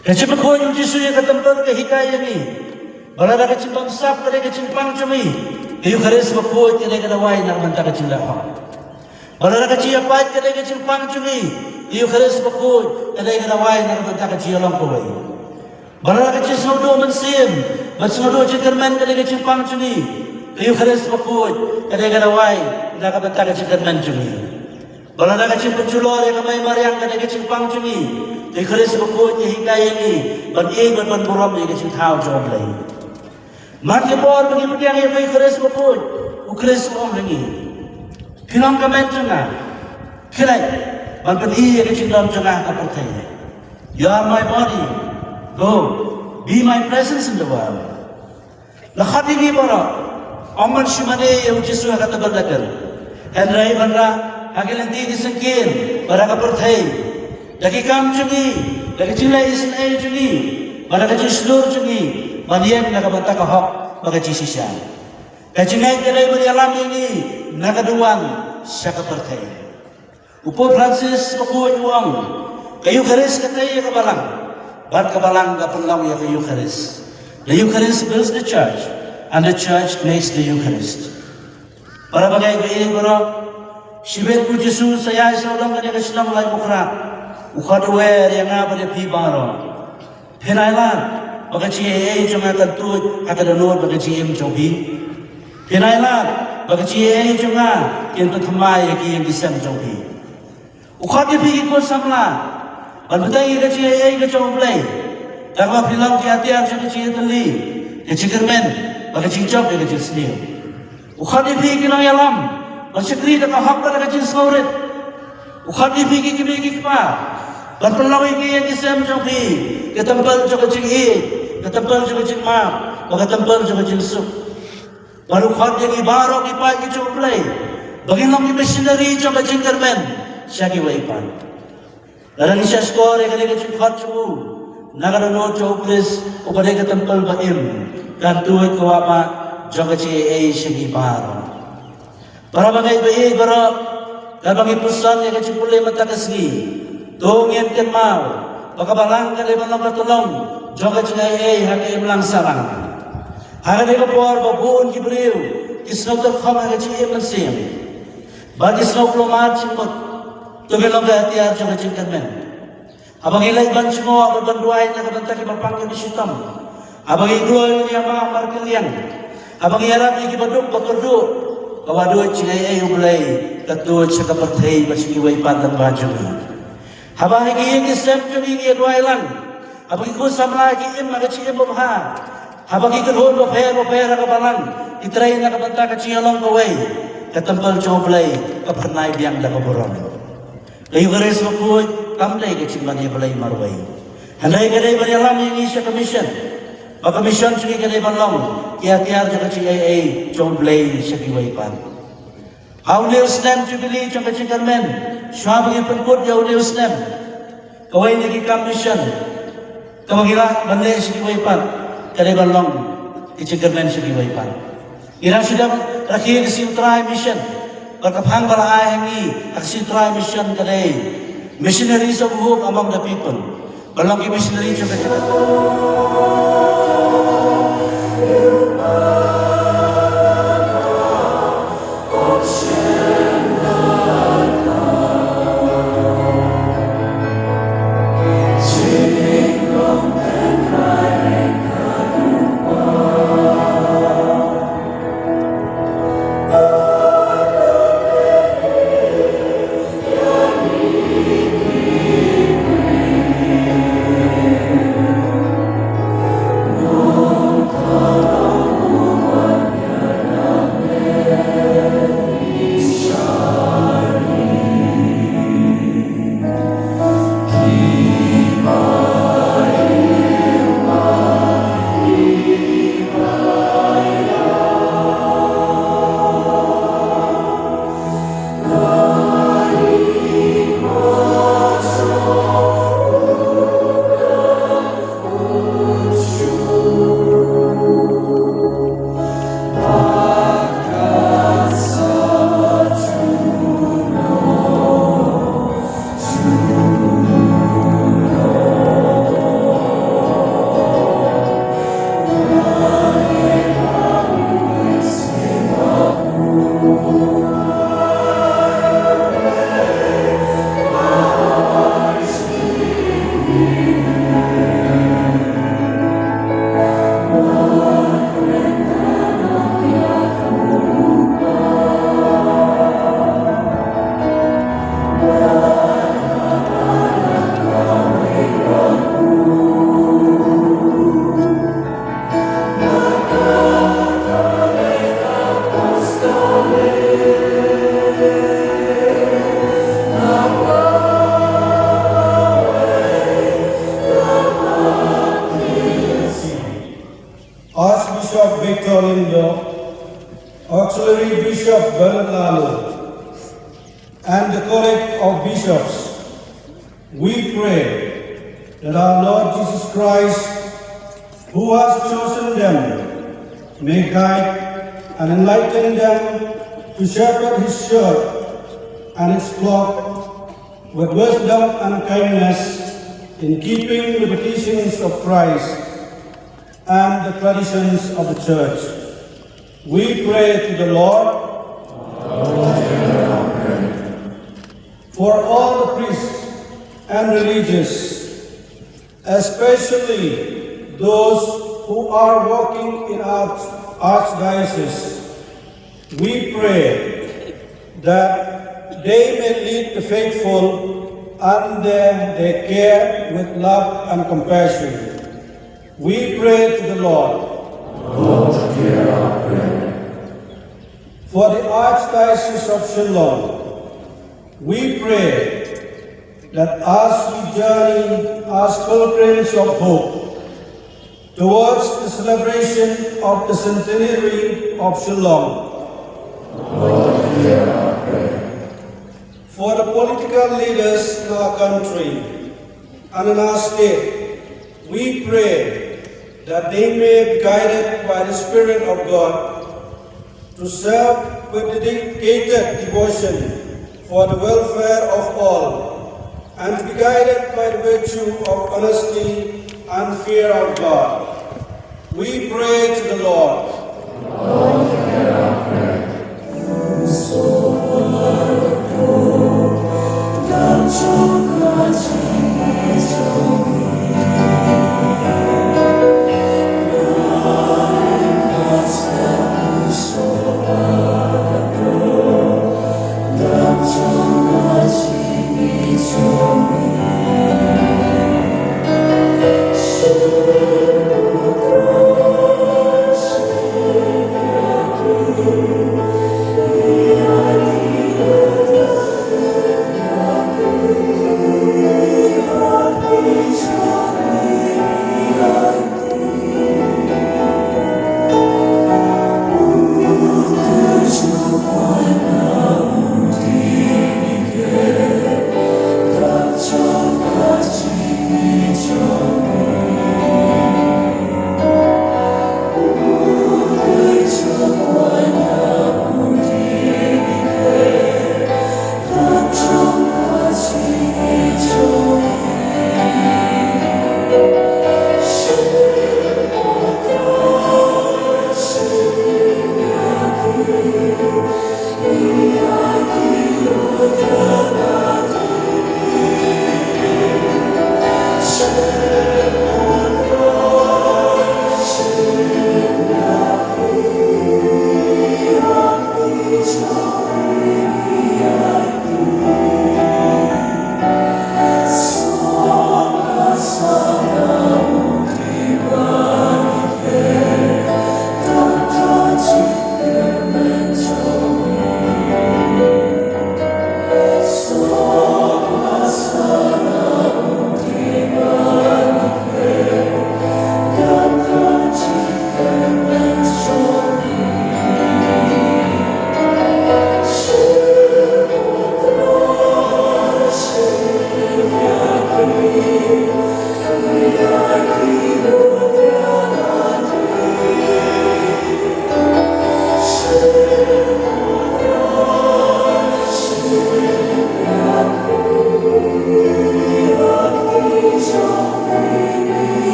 Kecil berkau yang Yesus yang ketempat kehikai ini. Balara kecil bangsap kare kecil pangcumi. Kayu keris berkau kare kare wai nak mentah kecil laham. Balara kecil apa kare kecil pangcumi. Kayu keris berkau kare kare wai nak mentah kecil lang kawai. Balara kecil snodo mensim. Bersnodo cikerman kare kecil pangcumi. Kayu keris berkau kare kare wai nak mentah kecil kerman cumi. Balara kecil penculor yang kami mariang kare kecil pangcumi. Kayu keris berkau kehikai ini. Bagi ban buram yang kecil tahu jawab lagi. Mati bor bagi yang yang kayu keris berkau. Ukris om lagi. Film kamen cengah. Kilai. Ban yang kecil dalam cengah kapertai. You are my body. Go. Be my presence in the world. Lakhat ini bara. Amal shumane yang Yesus kata berdakan. Henry banra agilanti disengkin bara kapertai. Lagi kam cungi, lagi cilai isin air cungi, bara kaji seluruh cungi, manian naga bantah kahok bagaji sisa. Kaji ngai kelai beri alam ini naga duang syaka pertai. Upo Francis pakuat uang, kayu keris katai ya kebalang, bar kebalang kapelang ya kayu keris. The Eucharist builds the church, and the church makes the Eucharist. Para bagai gaya bara, sibet ku Yesus saya seorang kena keselam lagi bukra. Ukhaduwer yang apa dia pi baro. Penailan, bagaji cuma kentut akan donor bagaji cobi. Penailan, bagaji cuma kentut kemai yang disem cobi. Ukhadi pi ikut samla. Bantai bagaji cobi. Kalau bilang hati-hati bagaji teli, bagaji kermen, bagaji job bagaji sendiri. Ukhadi pi kilang yalam, bersyukri dengan hak bagaji saurit. Ukhadi pi kibiki kipa. Berpelawai yang disem jogi, ketempel juga cinghi, ketempel juga cingma, ketempel juga cingsuk. Baru khat yang ibaro ipai kicoplay, bagilang missionary juga cingkermen, syaki waipan. Larang isya skor yang kena cingkhat cubu, nagano coklis, upade ketempel baim, kantuit kuapa juga cinghi syaki baro. Para bagai bayi bara, kabagi pusan yang kecipulay mata kesgi. Tungin ken mau, pakabalang kali manong katulong, joga cingay hakim lang sarang. Hari ni kapor babuon kibriu, kisnaw terkham hari cingay mansim. Bagi snaw plomat cingkot, tugilong kehatian joga cingkan men. Abang ilay ban cingo, abang banduay na kabanta kipapangyo di sitam. Abang igloy ni ama markilian. Abang iarap ni kibaduk bakardu. Kawaduy cingay ublay, katuy sa kapatay basikiway pandang bajumi. Habang higi kisem cungi duailan, habang ikut sama lagi magaci bobha, habang ikut hon bopera kabalang, itray na kabanta kaciyalong kaway, katempel coblay, kapernay biyang lakaburon. Kayu garis makuy, kamlay kacimban niya balay marway. Handay kaday bari alam yung isya commission, pagkomisyon cungi kaday banlong, kiyatiyar siya kaciyay coblay siya kiwaypan. Hauli Islam Jubilee cang kacingkan men, syabagi pengkut ya hauli Islam. Kawai lagi commission, kawagila bandai sikiwaipan, kadai balong kacingkan men sikiwaipan. Irang sudah rakyat kesintrai mission, berkapang balai hangi kesintrai mission kadai missionaries of hope among the people. Balong ki missionary cang kacingkan. Auxiliary Bishop Bernard Lalu, and the College of Bishops, we pray that our Lord Jesus Christ, who has chosen them, may guide and enlighten them to shepherd his church and its flock with wisdom and kindness in keeping with the teachings of Christ and the traditions of the church. We pray to the Lord for all the priests and religious, especially those who are working in our archdiocese. We pray that they may lead the faithful under their care with love and compassion. We pray to the Lord. Lord, hear our prayer. For the Archdiocese of Shillong, we pray that as we journey as pilgrims of hope towards the celebration of the centenary of Shillong, Lord, hear our prayer. for the political leaders in our country and in our state, we pray that they may be guided by the Spirit of God to serve with dedicated devotion for the welfare of all, and to be guided by the virtue of honesty and fear of God. We pray to the Lord. Lord, hear our prayer.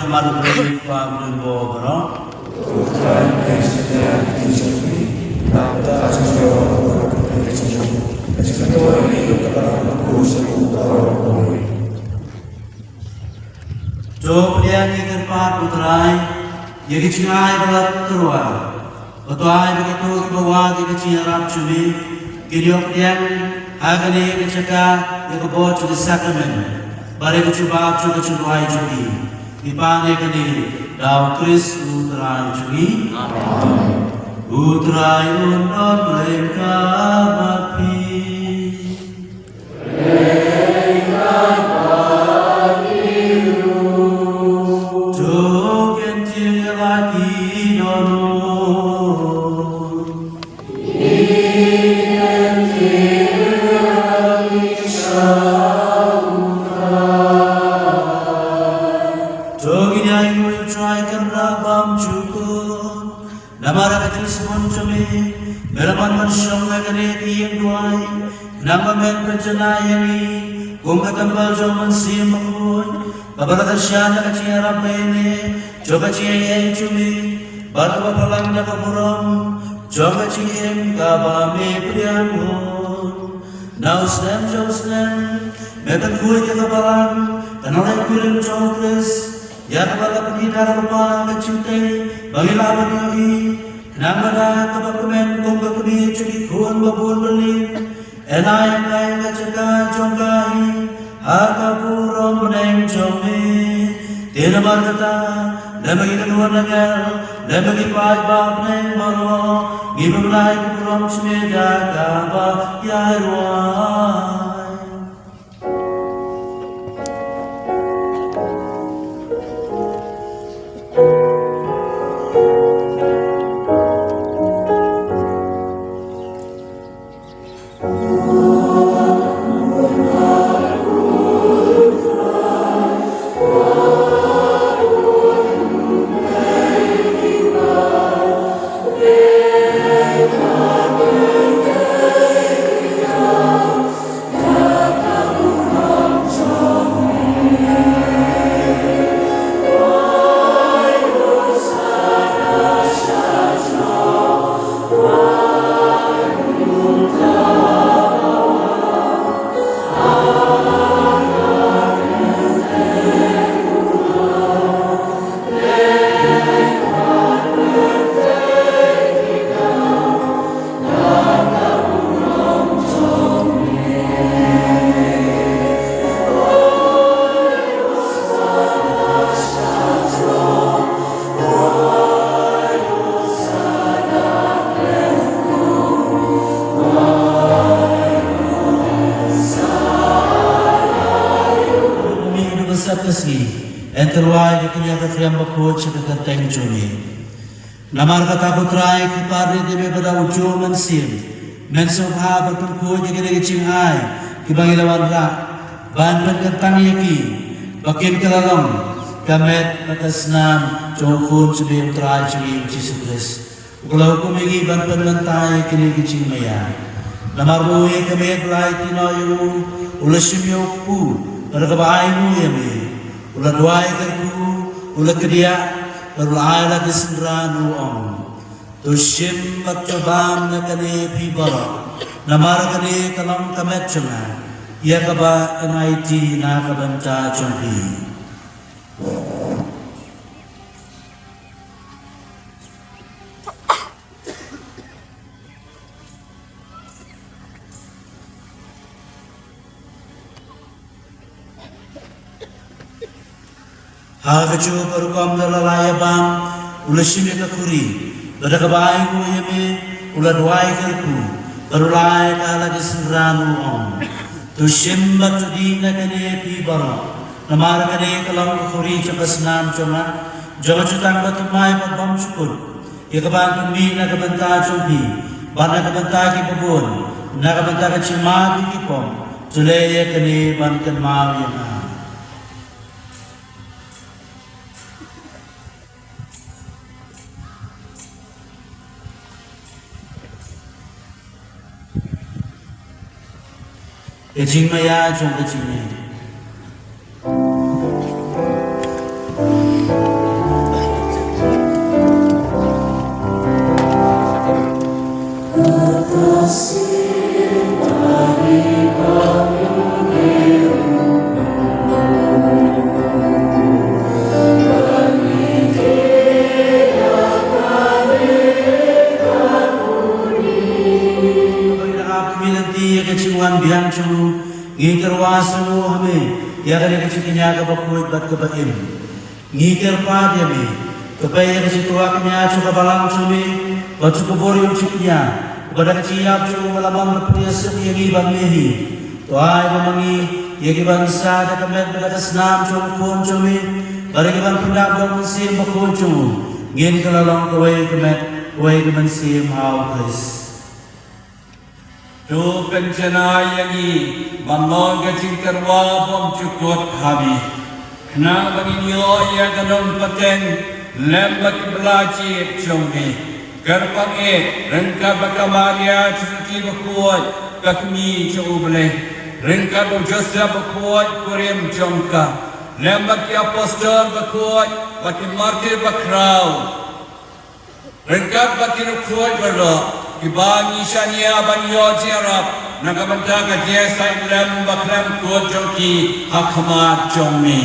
kemarin beri pabrik bobro. Job dia nikir pat putrai, ya kicingai balat terua. Betuai begitu kebawa di kecil Arab cumi, kiriok dia agani kecaka ya kebot di sakramen. Bare kecuba cuba cubai cumi, dipane kini dau Kris utrai cumi. Utrai unot mereka bapi. Kung katambal joman siya makuon, kabalata siya na kachiya rapene, jo kachiya cumi, bato pa palang nakamuram, jo kachiya kabame priyamon. Nausnem, metan kuy ka kabalang, kanolay kulim jo Kris, yakabala pagkita kapala kachintay, bangilaban yohi, kanamada kabakumen kung kakuni chiki kuwan babun balin, enay kachaka jongkahi, akapurom neng jomi, tinabar kata, lemagi kanuan nagal, lemagi pajbab neng maro, gibamlay kupurom smeda kaba yairway. Enterway kanya kaya makot sa kakanteng jumi. Namar kata kutray kipari di bebada ujo mansim. Mensok ha bertungkod yang kini kicingay. Kibangilawan ra. Ban berkantang yaki. Bakin kalalong. Kamet patasnam. Jokun sabi utray jumi Jesus Christ. Ukulaw kumigi ban panmantay kini kicing maya. Namar buhay kamet lay tinayo. Ulasimyo ku. Para kabaay mo yami. Ulah doai kerku, ulah kedia, ulah ayat disendranu om. Tushim macabam nakane pibara, namar kane kalam kamet cuma. Ia kaba NIT nakabanta cumpi. Hagacu perukam dalalaya bam, ulah shimi kakuri, pada kabai ku yeme, ulah doai kerku, perulai kala disendranu om. Tushim batudi nakane pibara, namar kane kalam kakuri cakasnam cuma, jangan cutang batumai patbam syukur. Ikaban tumi nakabanta cumpi, ban nakabanta ki babon, nakabanta kacima bikipom, tulaya kane ban kenmau yana. Kecing maya, jom kecing maya. yang cuma ngikir wasu hame ya kare kecil kenya ka bakoi bat ka baim ngikir pa dia me kepaya kecil tua kenya cuka balang cumi batu kubori uciknya pada kecil yang cuma malam berpria sepi yang iban mehi tuai memangi yang bangsa ada kemet pada kesenam cuma pun cumi pada keban pendap dong mesin bakoi cuma ngin kelalong kawai kemet kawai kemen sim hau kris tu pencana yangi mamong kecing terwa bom cukut habi kena bagi nyo ya kanong paten lembak belaji chongni gerpang rengka bakamaria cuti bakuat kakmi chobele rengka do jasa bakuat kurem chongka lembak apostol bakuat baki martir bakrau rengka baki rukuat berlo Kibangi shania banyo jerap nagamanta ka jesa ilem bakram ko joki hakmat jommi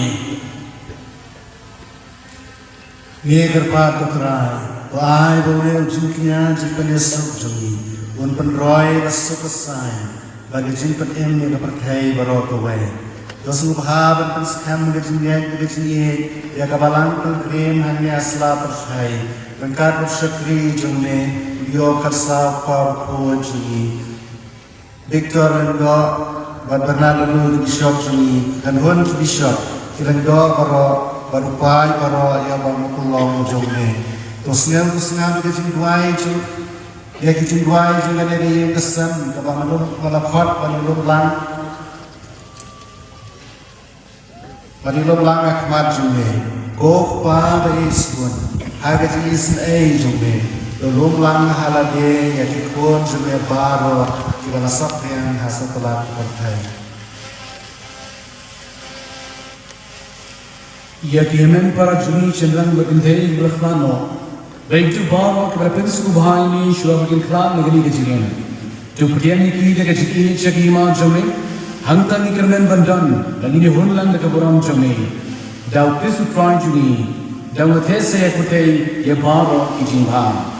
Ye kerpa tukrai, wahai boleh ujungnya jipanya sok jumi, un penroy rasuk kesai, bagi jimpan emni kepercayai barokawai. Dosu bahaban pensekam gajinnya gajinye, ya kabalang pengrem hanya asla percayai, rengkat bersyakri jumne. Yo kersa par koji Victor Lendo Bernardo Bishop juni dan Hon Bishop Lendo barupai baro ya bamukulong jumne tosnya kita jingwai ju ya kita jingwai ju ngane yang kesan kabangalum malapot panulum lang akmat jumne ko pa beisun haga jisin ai jumne Belum lang halade ya kikun jumlah baru kita nasab yang hasil telah berkai. Ya kiamen para juni cenderung berkentai berkhano. Baik tu baru kepada pensu bahai ini syurga berkentai negeri kecilan. Tu pertiani kita kecil cakima jome hangtan ikermen bandan dan ini hunlang dekaburam jome. Dau pensu try juni dau ngetese ya kutai ya baru kijimha.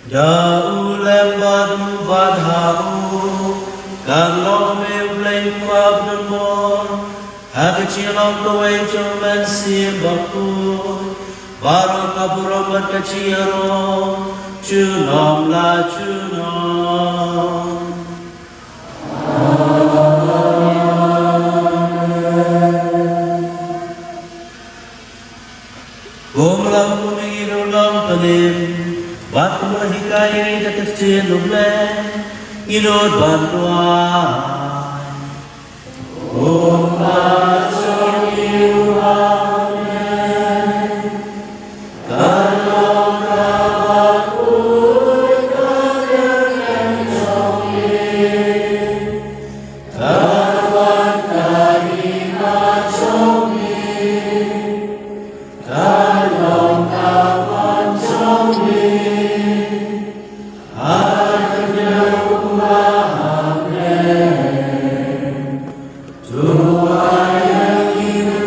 Jauh lembadu badhau kalau meulai kuab nembor hagcilam doai cuman sibaku baru kaburam berkeciaro cunom la cunom Gomlang kumingirulang panim Batu berhikai kecil lumleh Inod bantuan Umat sokiuhan Kalau kawaku Kageran soki Kawan karimat soki Kalau kawan soki Tuhan yang ingin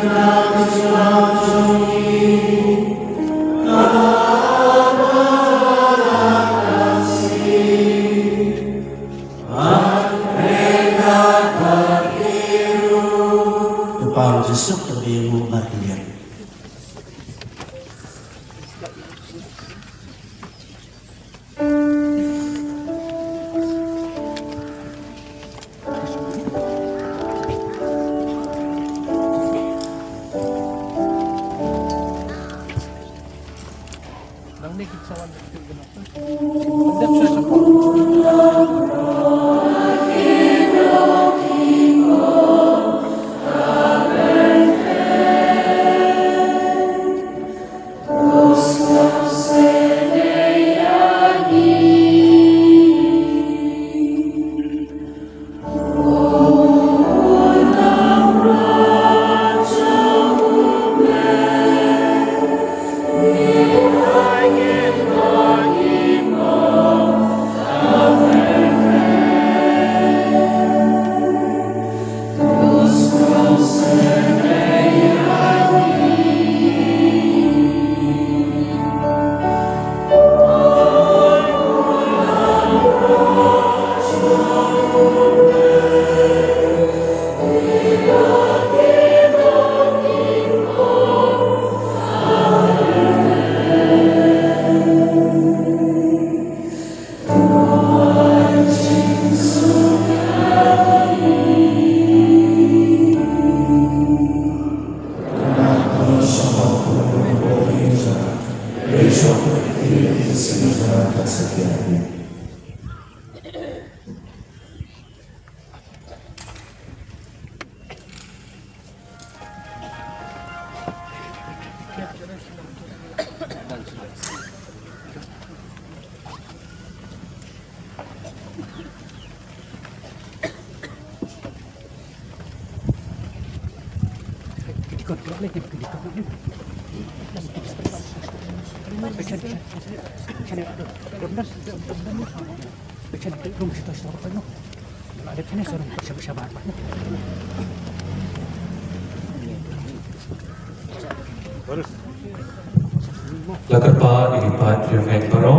Lagarpa ilipat Yuveng Baro,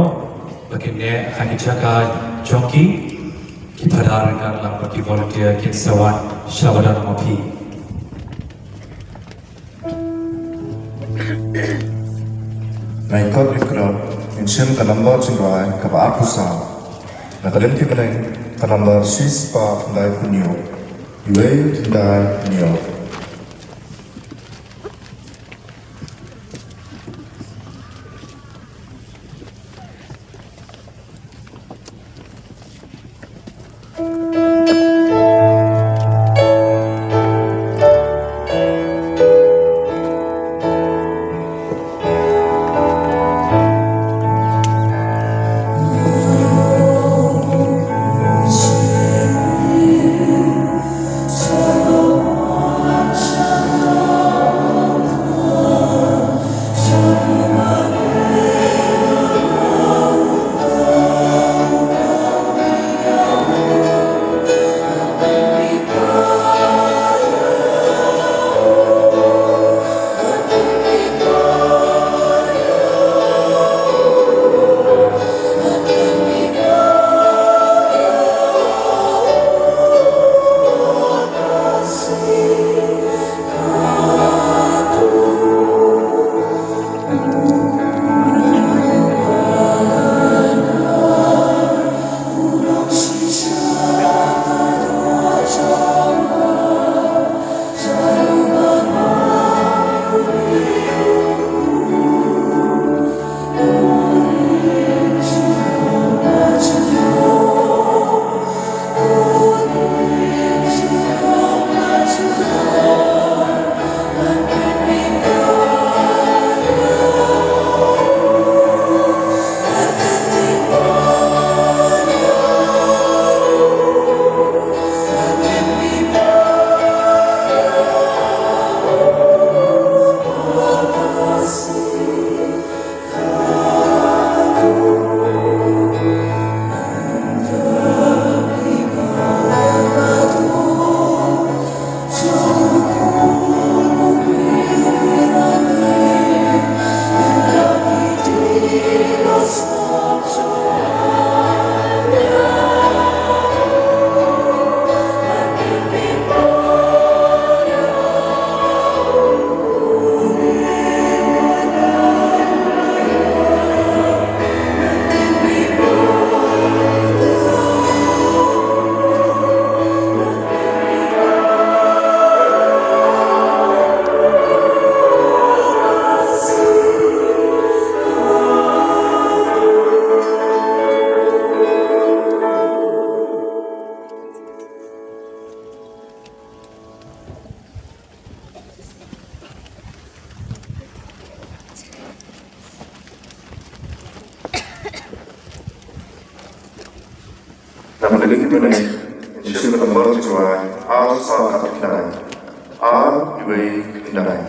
Bakine Hanichaka Jonki, Kipadarakan Lambaki Volunteer Kinsawan Shabadan Mopi. Naikot ikram, insyen kanambar jingrai kaba apusa. Nakalim tibeneng kanambar sispa tindai punyo. Yue tindai punyo. Nakalim tibeneng insyen kanambar jingrai sa katak kinanai. Yue kinanai.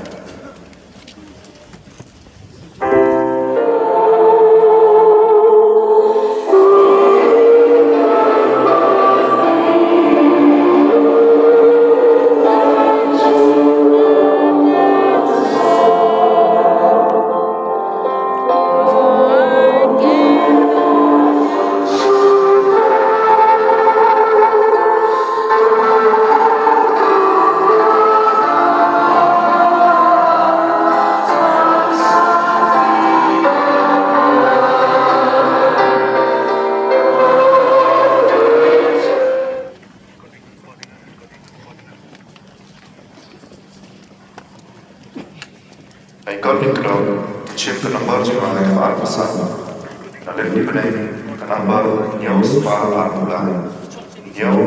Naikot ikram, insyen kanambar jingrai kaba apusa. Nakalim tibeneng kanambar nyaw spa armulan. Nyaw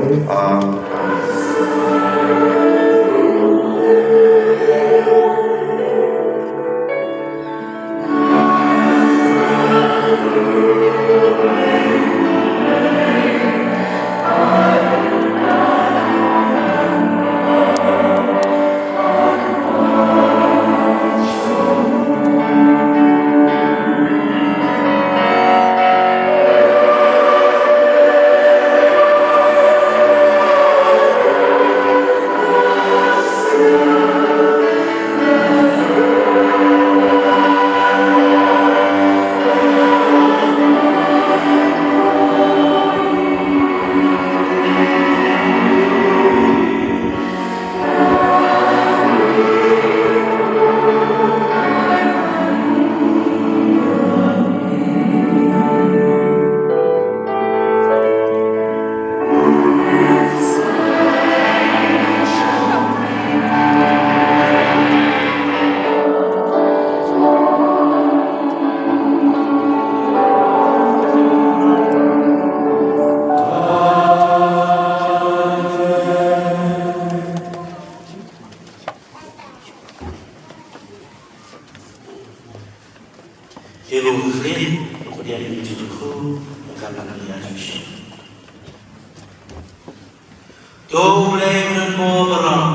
To mulai dengan mo barang,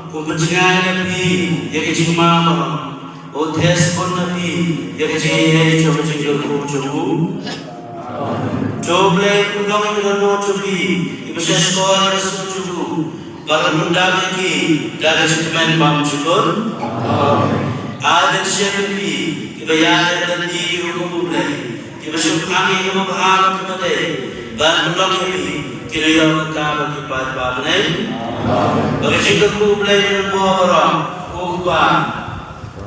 kumpencingan nabi, ya kecing mama, o tes pun nabi, ya kecing coba cinggal kubu. To mulai kundang dengan mo cobi, ibu sekolah rasul cubu, barang mendaki ki, dari sentimen bang cubur. Ada siapa nabi, ibu yang ada di hukum mulai, ibu sekarang ibu berharap kepada, barang mendaki nabi. Kira yang utama di pada ini, bagi jika ku belajar orang, kubah,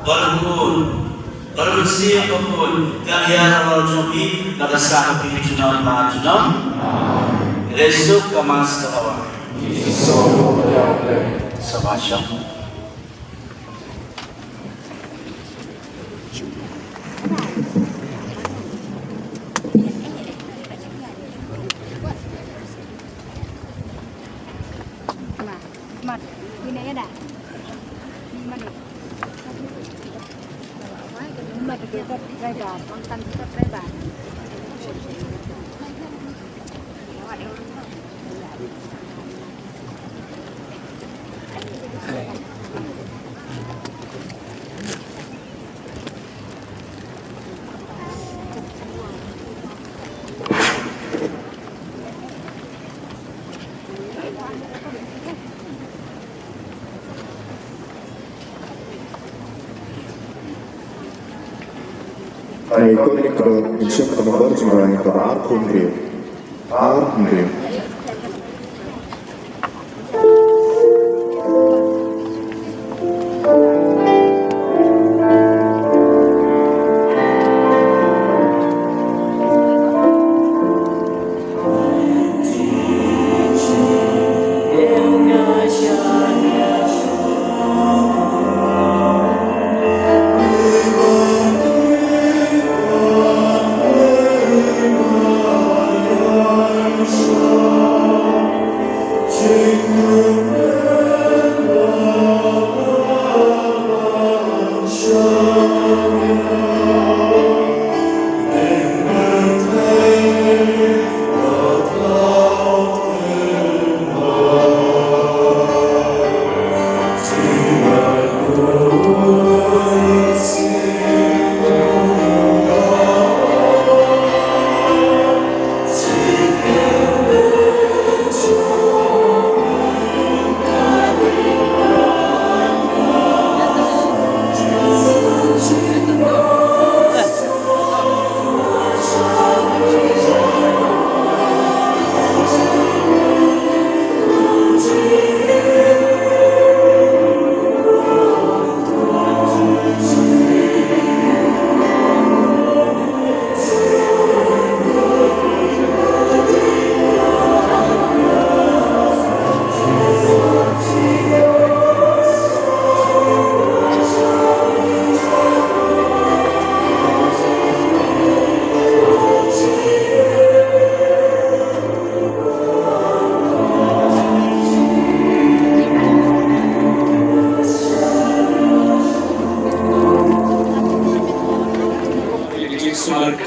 berhubung, bersih apapun, kalian orang joki, maka sah pilih jenam jenam, resuk kemas kawan. Sabasya. Mặt như này đã đi mà được mà cái cái cái bà con tan cái bà Ai konik ro insyam nomor jumlah yang ar kundri.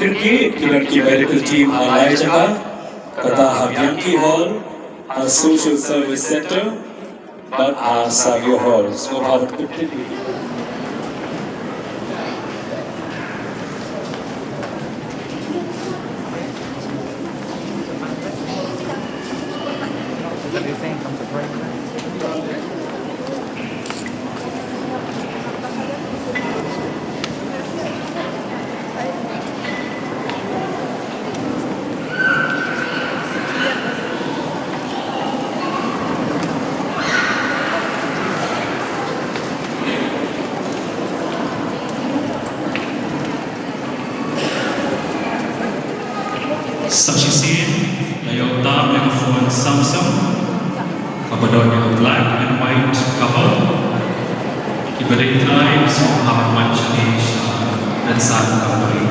Kirki medical team Halai Jaga, Kata Habyanki Hall, a social service center, but Savio Hall. So Bharat Kirki. Saksi yang utama yang phone Samsung, kemudian yang black and white cover, diberi lain Muhammad Manjani dan San Kambari.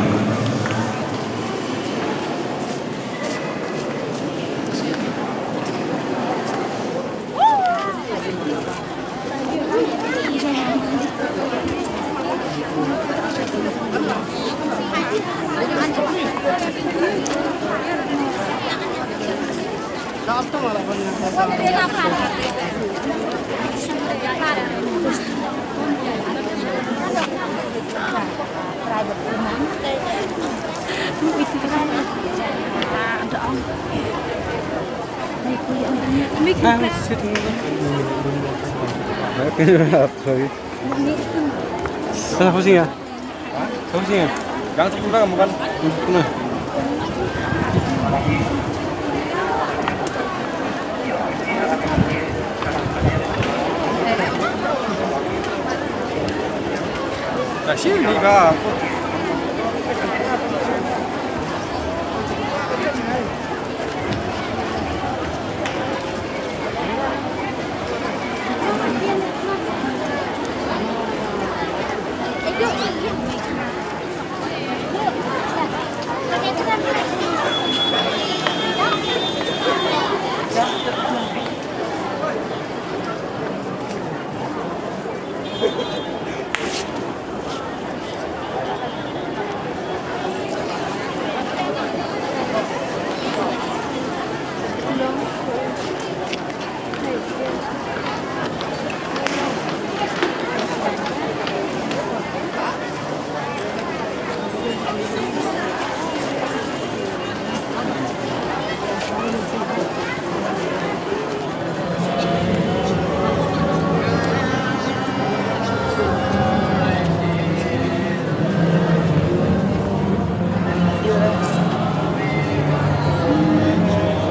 Sana pusing ya? Pusing ya? Jangan terbuka kamu kan? Nah. 자, 시은이가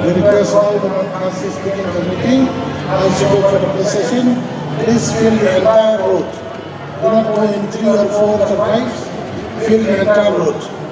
We request all the participating in the meeting, as you go for the procession, please fill the entire road. Do not go in 3 or 4 or 5, fill the entire road.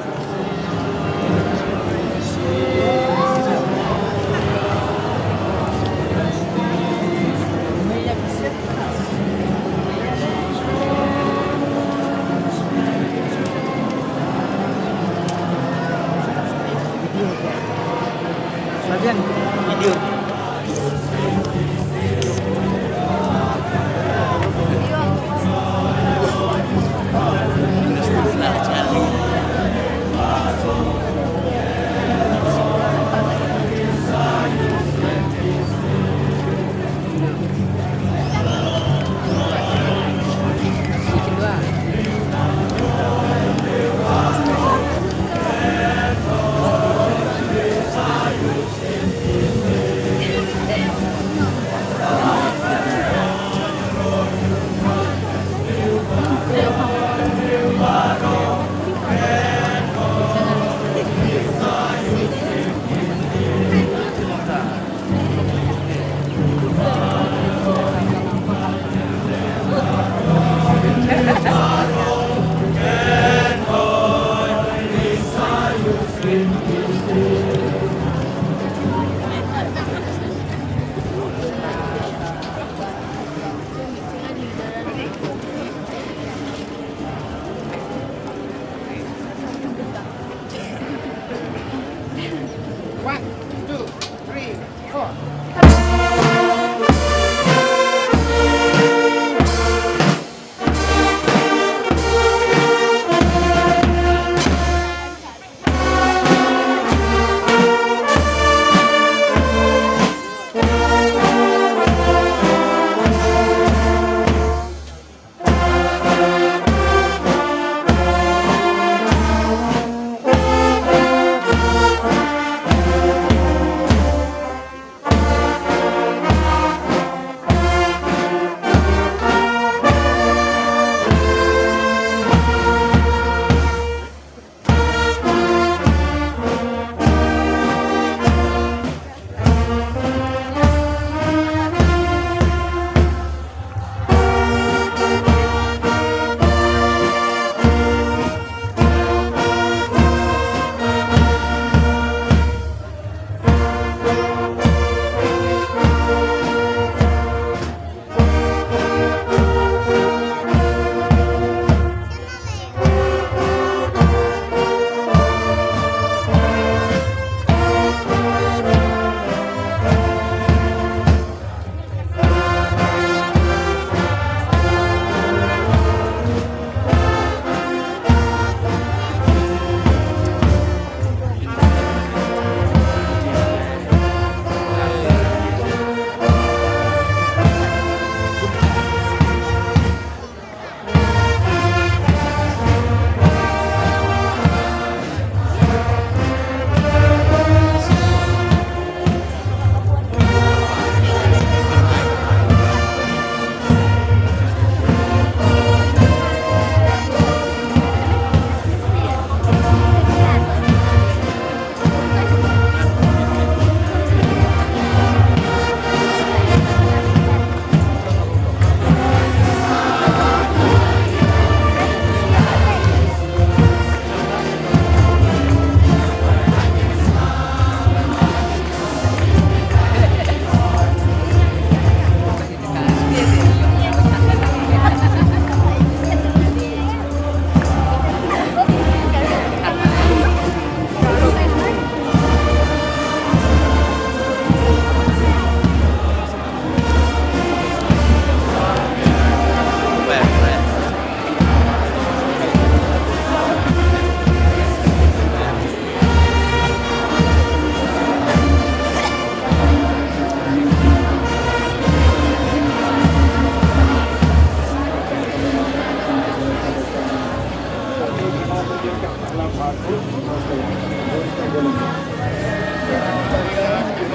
Ini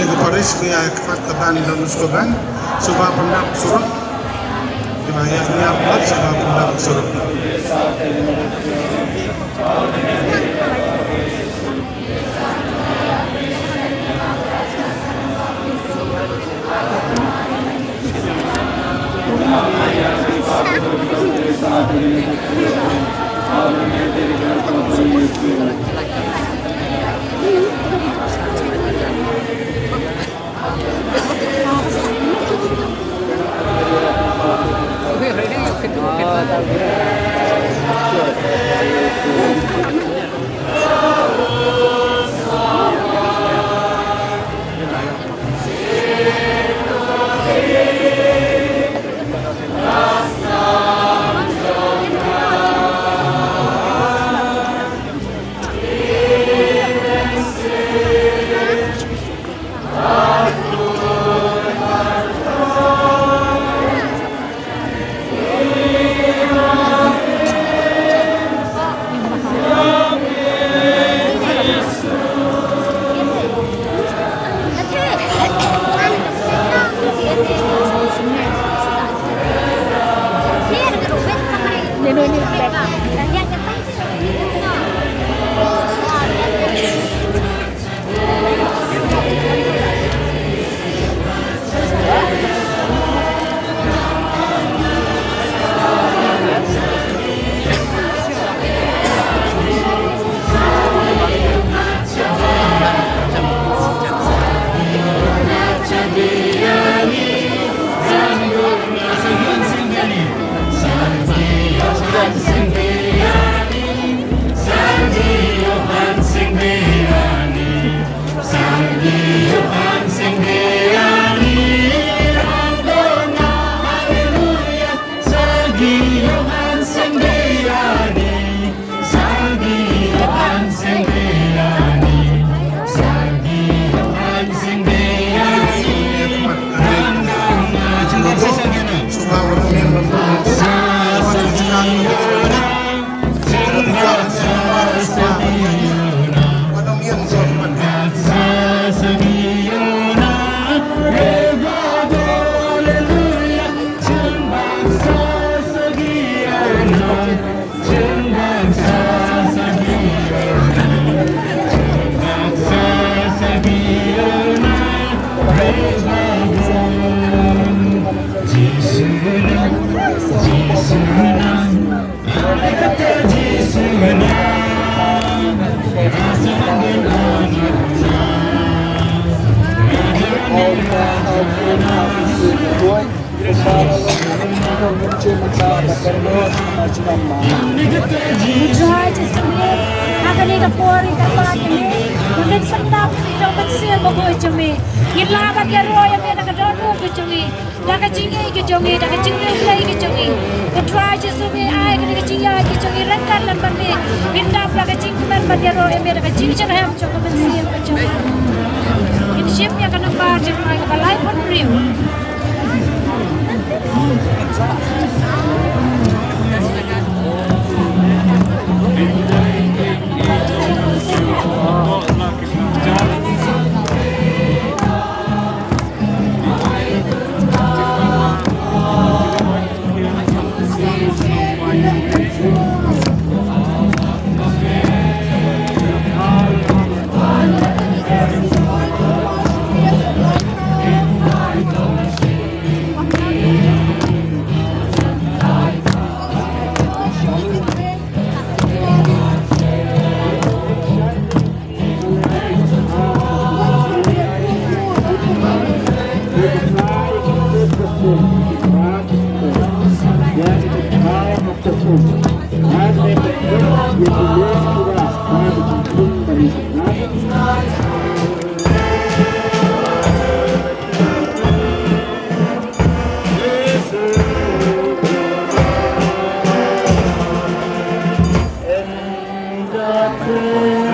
ke Paris dia katakan dan uskoban sebab pendak surat dibayarnya buat sebab pendak surat.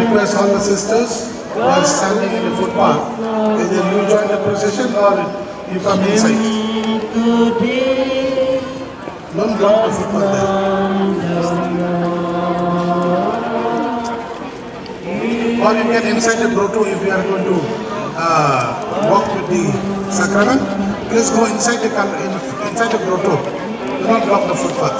Request all the sisters who are standing in the footpath, either you join the procession or you come inside. Don't block the footpath there. or you can inside the grotto if you are going to walk with the sacrament. Please go inside the grotto. Do not block the footpath.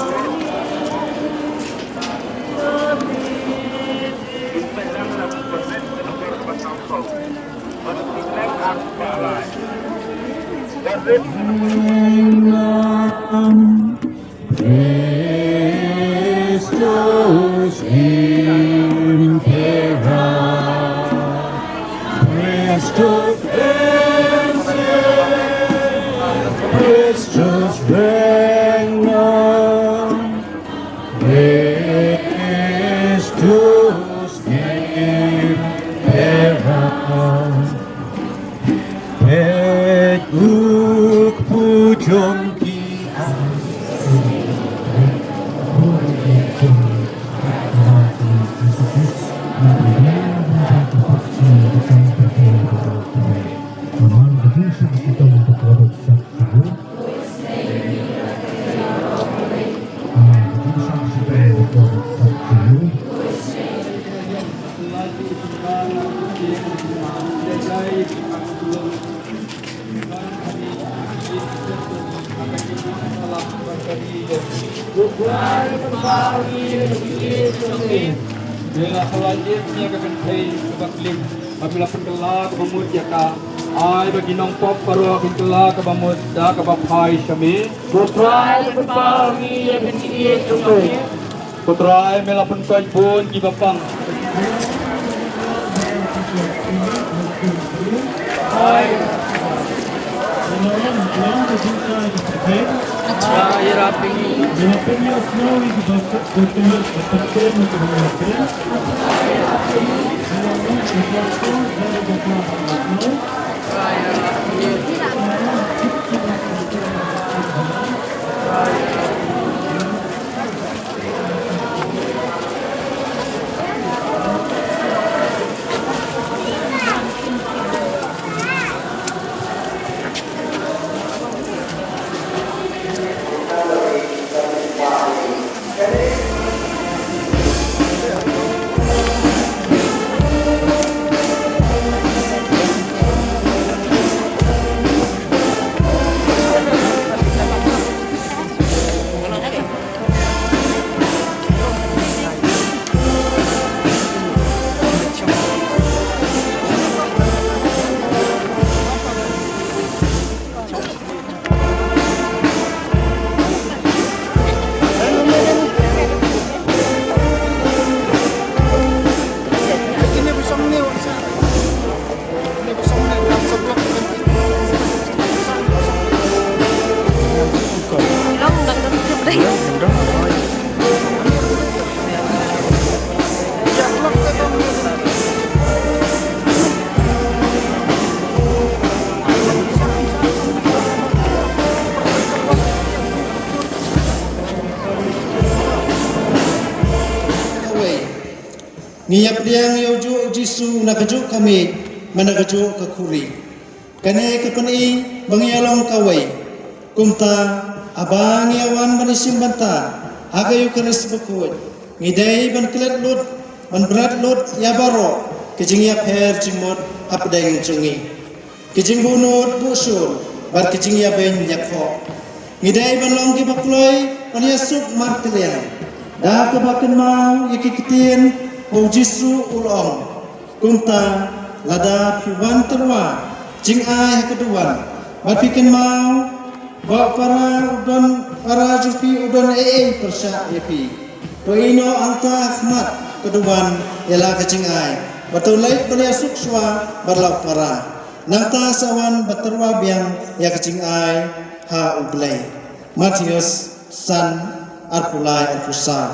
Christus in terra, Christus Christus regnum, Christus in terra, et uc pujum Bila selanjutnya kepenting kebaklim apabila pengelak kebamut jaka ai bagi nong pop paruh pengelak kebamut dah kebapai syami putrai kebapai ya benci itu putrai mela penkai pun di bapang ai ya rapi Ngiyap diang yoju jisu nakajuk kami manakajuk kakuri. Kane kapani bangyalong kaway. Kumta abang yawan banisim banta. Agayu kanis bukod. Ngiday ban kelet lut ban berat lut yabaro. Kijing yap her jingmot hapdeng jungi. Kijing bunut busul bar kijing yaben yakho. Ngiday ban long ki bakloy ban yasuk martelian. Dah kebakan mau yakikitin o jisu ulong kumta lada piwan terwa jing ai keduan bapikan mau ba para jupi udon persya yapi to ino anta ahmad keduan yala kecing ai batulai baniasuk swa barlau para nangta sawan baterwa biang ya kecing ai ha ublai Matius san arpulai arpusa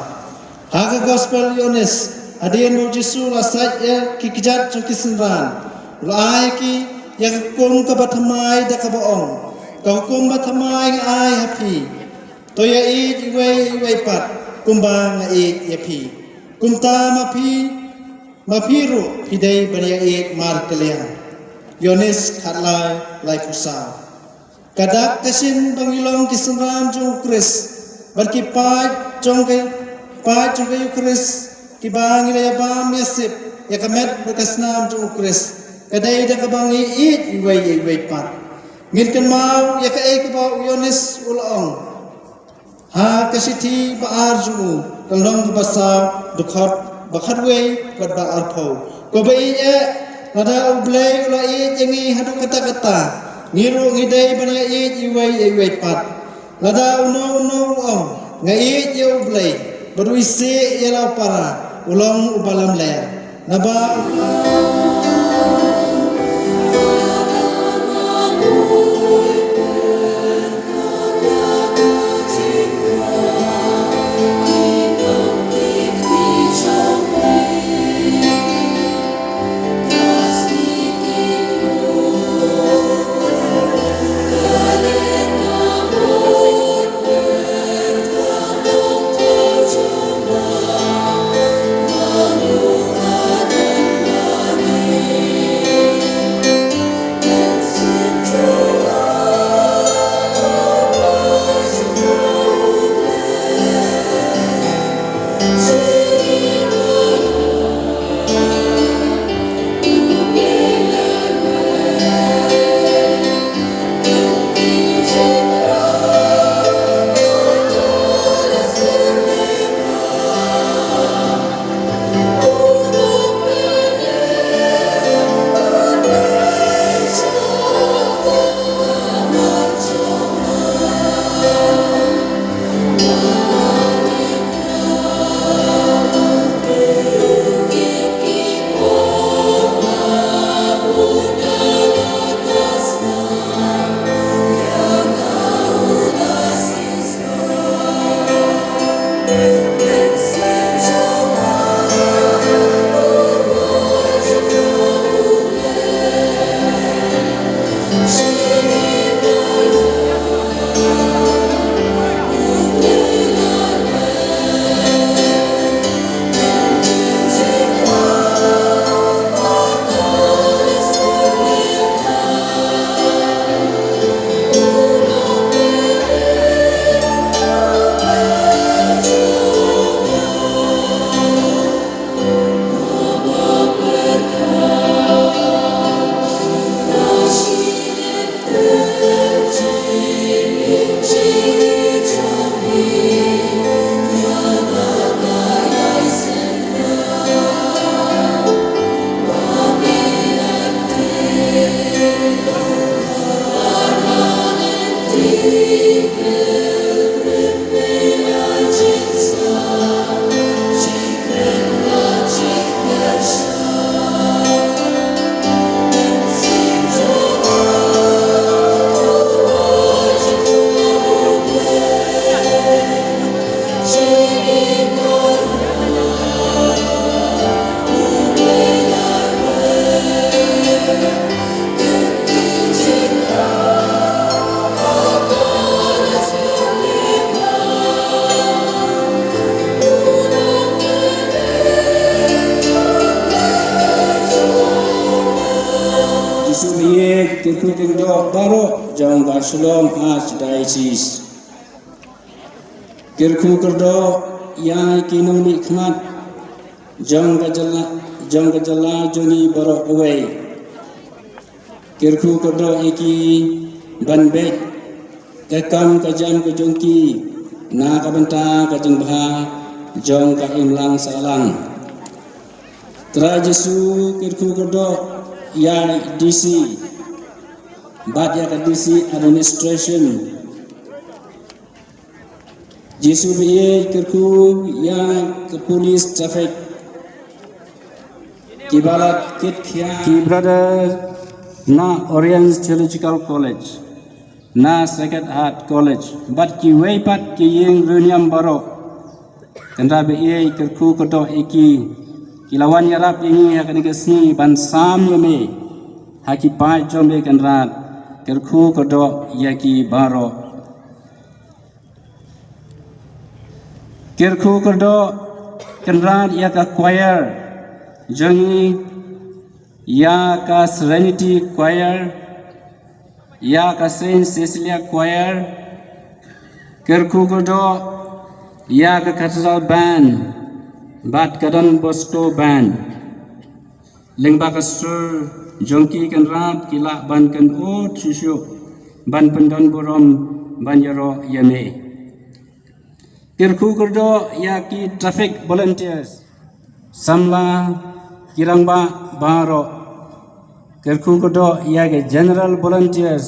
haga gospel yones Adian mau Yesus lasat ya kikijat cukisenran. Lai ki yang hukum kabatamai dak kabaong. Kau hukum batamai ngai happy. Toya it iwe pat kumbang ngai yapi. Kumta mapiru hidai bania it mar kalian. Yones katlai lai pusa. Kadak kesin bangilong kisenran jong Kris. Berkipai jong ke Kris. Kibang ilaya bam yasip yakamet bekasnam tu ukris kadai dah kabang iit iway pat ngin kan mau yakai kabau yonis ulong ha kasiti baar jumu kalong basa dukhot bakharwe bad baar pho ko bai e nada ublei ula iit yangi hadu kata ngiru ngidai bania iit iway pat nada uno ulong ngai ye ublei baru isi yalau para ulong ubalam ler naba Kirkukingdo Baro Jang Barcelom Archdiocese Kirkukerdo Yang Kinung Nikmat Jang Gajala Joni Baro Away Kirkukerdo Iki Banbek Kekam Kajam Kajongki Na Kabenta Kajeng Bha Jong Ka Imlang Salang Tra Jesu Kirkukerdo Ya DC Badya DC Administration Jesu BA Kirku yang ke Police Traffic Kibalat Kit Ki Brother Na Orient Theological College Na Sacred Heart College Bat Ki Weipat Ki Ying Runiam Barok Kendra BA Kirku Kedo Eki Kilawan Yarap Yengi Hakani Kesni Ban Sam Yome Haki Pai Jombe Kendra Kirku Kedo Yaki Baro Kirku Kedo Kendra Yaka Choir Jangi Yaka Serenity Choir Yaka Saint Cecilia Choir Kirku Kedo Yaka Cathedral Band Bat Kadon Bosco Band lengba kasur jongki kan rat kila ban kan ut susu ban pendon borom ban yaro yame kirku kerdo ya ki traffic volunteers samla kirangba baro kirku kerdo ya ke general volunteers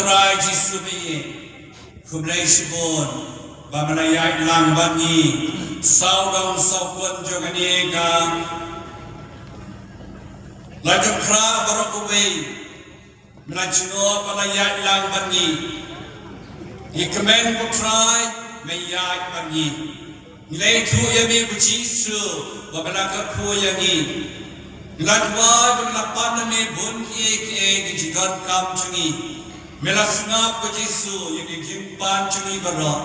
trai Jisu bi kumlai shibon bamanayai lang bangi saudang saukun jogani ka lajak kra barokuwe melajino balayai lang bangi ikemen ko trai mayai bangi nilai tu yami bu Jisu babalaka ku yangi Ladwa berlapan me bun ke jigan kam cungi melasna ko Jisu yang jimpan cungi baro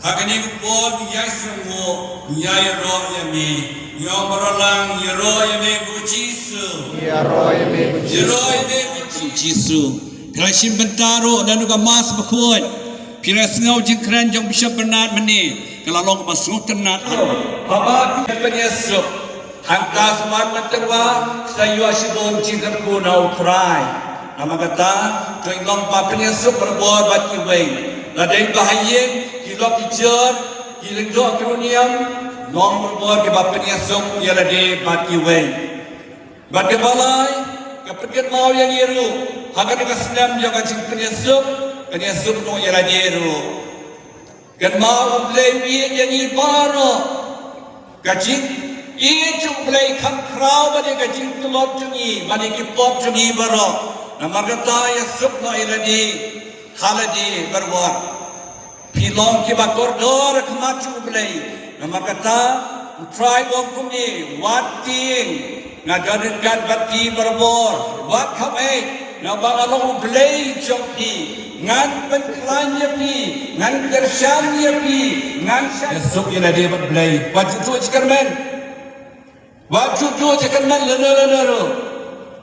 hagani ko yai sungo yai ro yame yom rolang yero yame bu Jisu yero yame bu Jisu Pilashim bentaro dan juga mas bakut Pilasngau jingkran jong bisa bernat meni kalau long masuk tenat Bapa Yesus Angka seman menterwa sayu asyidon cinta ku nau try. Nama kata tuing long papanya sup berbuat bati wei. Ladai bahaya kilok kijer kilendok kroniam long berbuat ke papanya sup ia ladai bati wei. Bati balai kepergian mau yang iru. Hakan dekat senam jaga cinta sup no ia ladai iru. Kan mau lewi yang ibaro kacing Ia jumpai kan krau bagi kajing telok jungi, bagi kipop jungi baro. Nama kata ya subno iladi, haladi berbuat. Pilong kibakor dor kemat jumpai. Nama kata try wong kumi, wating ngadarin bati berbuat, wat kamai. Nama along belai jumpi, ngan penklannya pi, ngan kersannya pi, ngan ya sub iladi berbelai. Wajib tu cikarmen. Wajib tu jangan lena.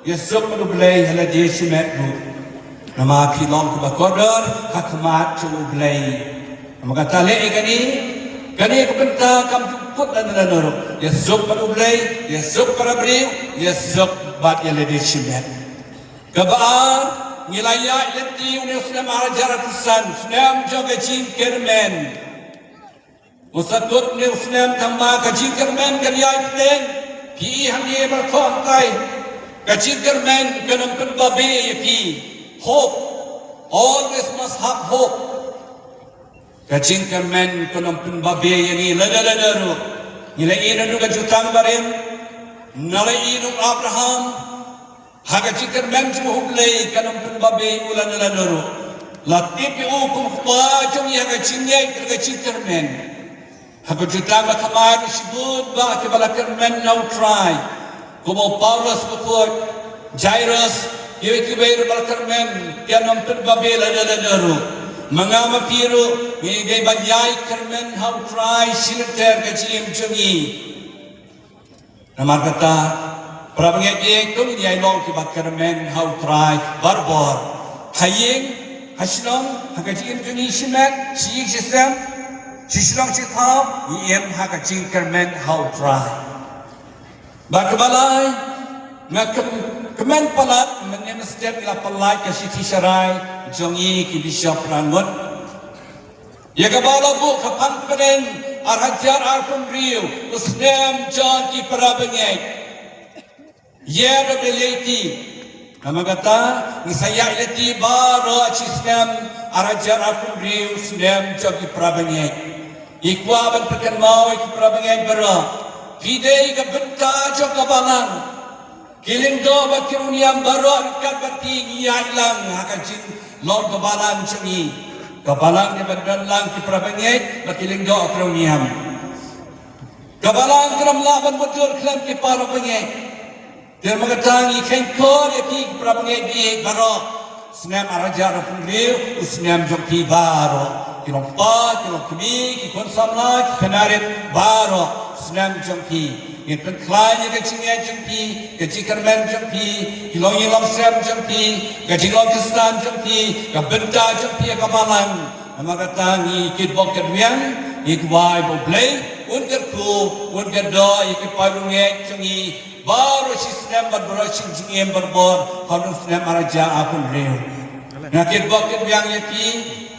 Yesus perlu belai hala dia simet bu. Nama pilong kebakodor hakmat cuma belai. Nama kata le kani kebenta kam put lena. Yesus perlu belai, Yesus perlu beri, Yesus bat hala dia simet. Kebaar nilaiya leti unislam arajar tusan, senam jaga jin kermen. Usatut ni uslam tambah kajin kermen kerjai peteng. Pi hanya berkontai, kacir men kenam kenbabe pi hope, always must have hope. Kacir men kenam kenbabe yang lada, nilai ini juga jutang barin, nilai ini Abraham, hagacir men cuma huklei kenam kenbabe ulan lada. Latih hukum wajib yang kacir men. Aku jutang makamar disebut bah kebalakan men now try. Como Paulus bukut Jairus ia kibair balakan men yang nampak babel ada. Mengama piru ngai banyai kermen how try silter kecim cungi. Nama kata prabangai itu dia long kebalakan men how try barbor. Haying hasilong hagajin cungi simak siik sistem. Sisilong citau, iem haka cingkermen how try. Bakabalay, kemen palat menyemestep ila palai ke siti syarai jongi ki bishop rangut. Ya kabala bu kapang peden arhajar arpun riu usnem jon ki parabengay. Ya rebeliti. Nama kata nisaya ilati baro acisnem arhajar arpun riu usnem jon ki parabengay. Ikwa ban pekan mau ikut prabangai bara. Pidai ke benta jo kabalan. Kiling do bakiruniam bara dekat bati ia hilang hakajin long kabalan cengi. Kabalan di badan lang ki prabangai bakiling do akiruniam. Kabalan keram laban betul kelam ki prabangai. Dia mengatangi kengkor ki prabangai di bara. Senam araja rafun liu usnam jokti baro. Kilong pa, kilong kami, kikon samla, kanarit, baro, senam jengki. Yang penklanya kecingnya jengki, kecikermen jengki, kilong ilang sem jengki, kecilong kestan jengki, kabenta jengki kabalan. Nama katangi kitbok kedwian, ikwai boblay, ungerku, ungerdo, ikipalungek jengi, baru si senam berbrosin jengiem berbor, hanum senam araja akun reu. Nah kitbok kedwian yaki,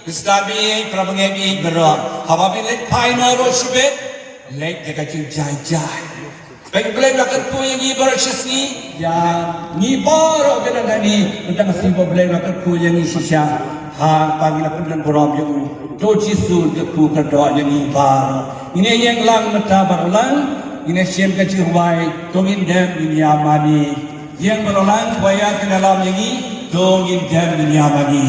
Islami prabangai berok. Haba bilik paino rosibet, lek dekacin jai. Baik boleh lakukan ku yang ibar sesni, ya ni baro benar ni. Tentang si boleh lakukan ku yang sisa. hang pangila penan borom yang do jisu de pu kerdo yang ibar ini yang lang mata barulang ini siem kecil wai dongin dem ini amani yang barulang waya ke dalam yang ini dongin dem ini amani.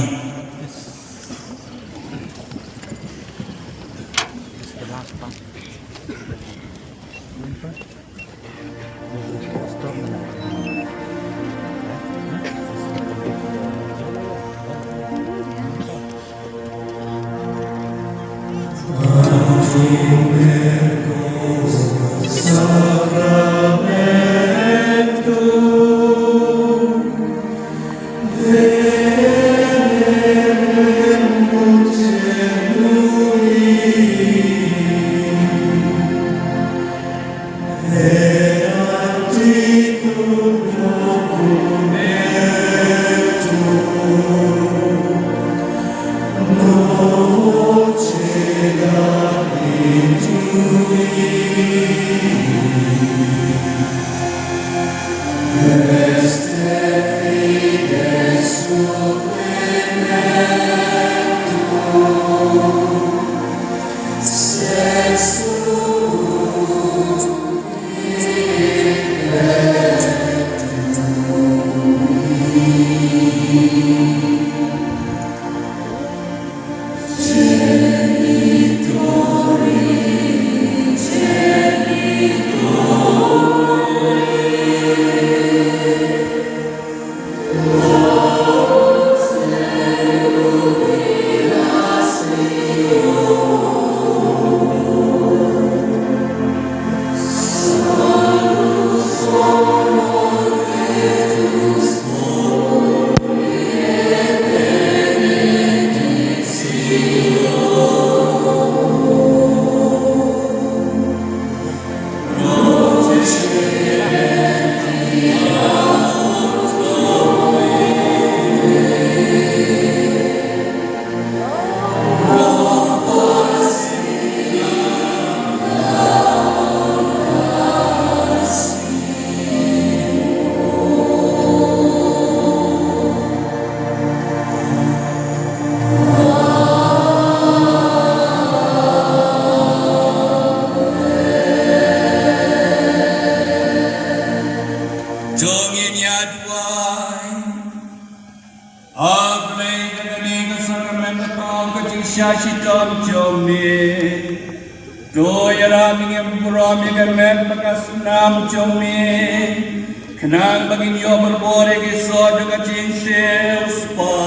Kenang bagi yo berbore ke so juga cincin spa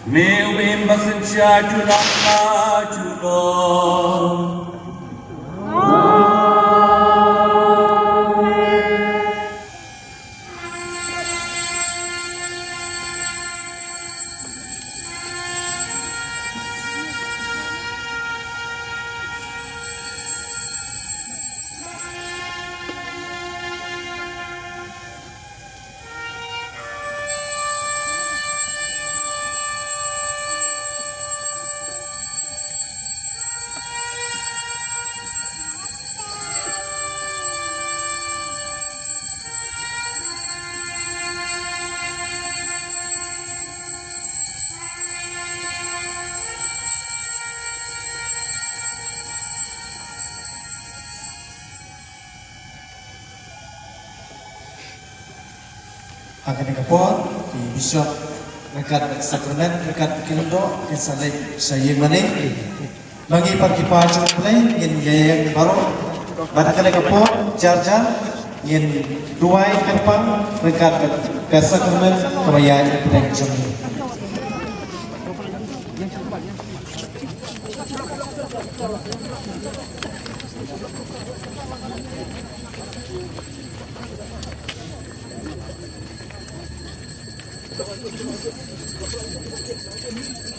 meu bem basencha junaka juno. Akan kapor di Bishop dekat sakramen dekat Kilondo kesalai saya mana bagi pergi paju play yang gaya baru pada kali kapor jarja yang dua kerpang dekat ke sakramen kebayaan play jami. Thank you.